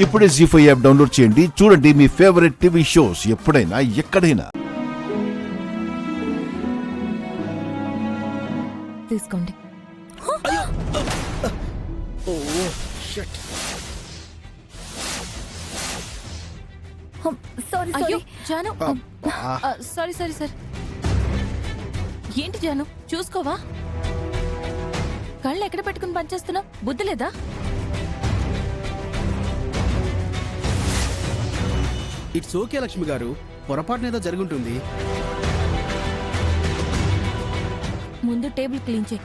ఇప్పుడే జీ5 app download చేయండి. చూడండి మీ ఫేవరెట్ టీవీ షోస్ ఎప్పుడైనా ఎక్కడైనా. తీసుకోండి. అయ్యో జాను, సారీ సార్. ఏంటి జాను, చూసుకోవా? కళ్ళు ఎక్కడ పెట్టుకుని పనిచేస్తున్నావు? బుద్ధి లేదా? ఇట్స్ ఓకే లక్ష్మి గారు, పొరపాటునేదో జరుగుంటుంది. ముందు టేబుల్ క్లీన్ చేయి.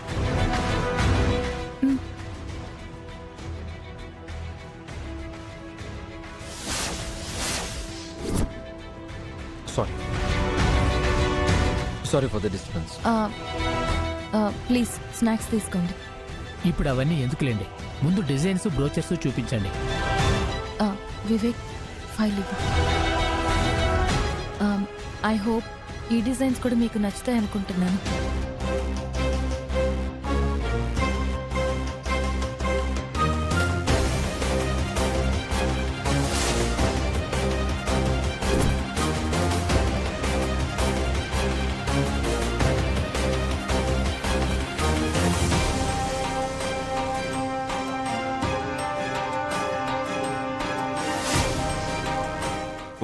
Sorry for the disturbance. Please snacks తీసుకోండి. ఇప్పుడు అవన్నీ ఎందుకులేండి, ముందు డిజైన్స్ బ్రోచర్స్ చూపించండి. వివేక్, ఫైల్ ఇవ్వు. ఐ హోప్ ఈ డిజైన్స్ కూడా మీకు నచ్చుతాయి అనుకుంటున్నాను.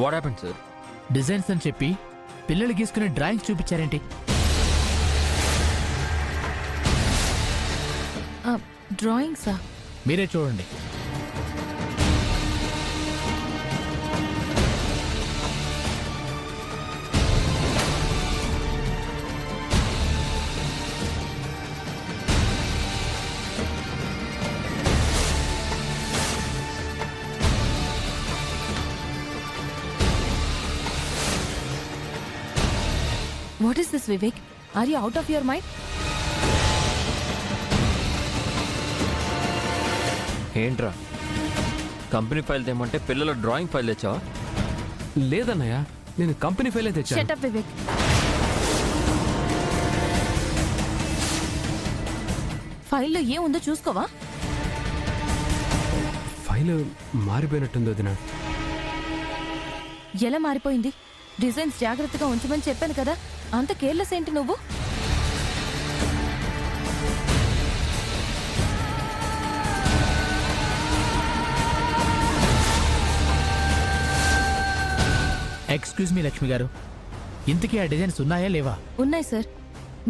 What happened sir? డిజైన్స్ అని చెప్పి పిల్లలు గీసుకునే డ్రాయింగ్స్ చూపించారేంటి? డ్రాయింగ్సా? మీరే చూడండి. What is this, Vivek? Are you out of your mind? ఏంట్రా, కంపెనీ ఫైల్ తెమ్మంటే పిల్లల డ్రాయింగ్ ఫైల్ తెచ్చావా? లేదన్నయ్య, నేను కంపెనీ ఫైలే తెచ్చాను. Shut up, Vivek. ఫైల్లో ఏముందో చూసుకోవా? ఫైల్ మారిపోయినట్టుంది వదినా. ఎలా మారిపోయింది? డిజైన్స్ జాగ్రత్తగా ఉంచమని చెప్పాను కదా, అంత కేర్లెస్ ఏంటి నువ్వు? ఎక్స్క్యూజ్ మీ లక్ష్మి గారు, ఇంతకీ ఆ డిజైన్స్ ఉన్నాయా లేవా? ఉన్నాయి సార్,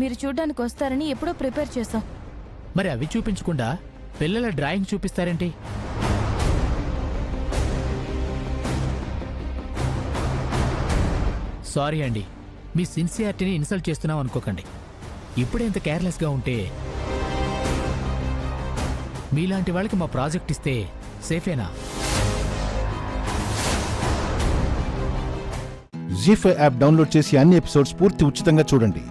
మీరు చూడ్డానికి వస్తారని ఎప్పుడో ప్రిపేర్ చేశాం. మరి అవి చూపించకుండా పిల్లల డ్రాయింగ్ చూపిస్తారేంటి? సారీ అండి, మీ సిన్సియారిటీని ఇన్సల్ట్ చేస్తున్నాం అనుకోకండి. ఇప్పుడే ఇంత కేర్లెస్గా ఉంటే మీలాంటి వాళ్ళకి మా ప్రాజెక్ట్ ఇస్తే సేఫేనా? జీ5 యాప్ డౌన్లోడ్ చేసి అన్ని ఎపిసోడ్స్ పూర్తి ఉచితంగా చూడండి.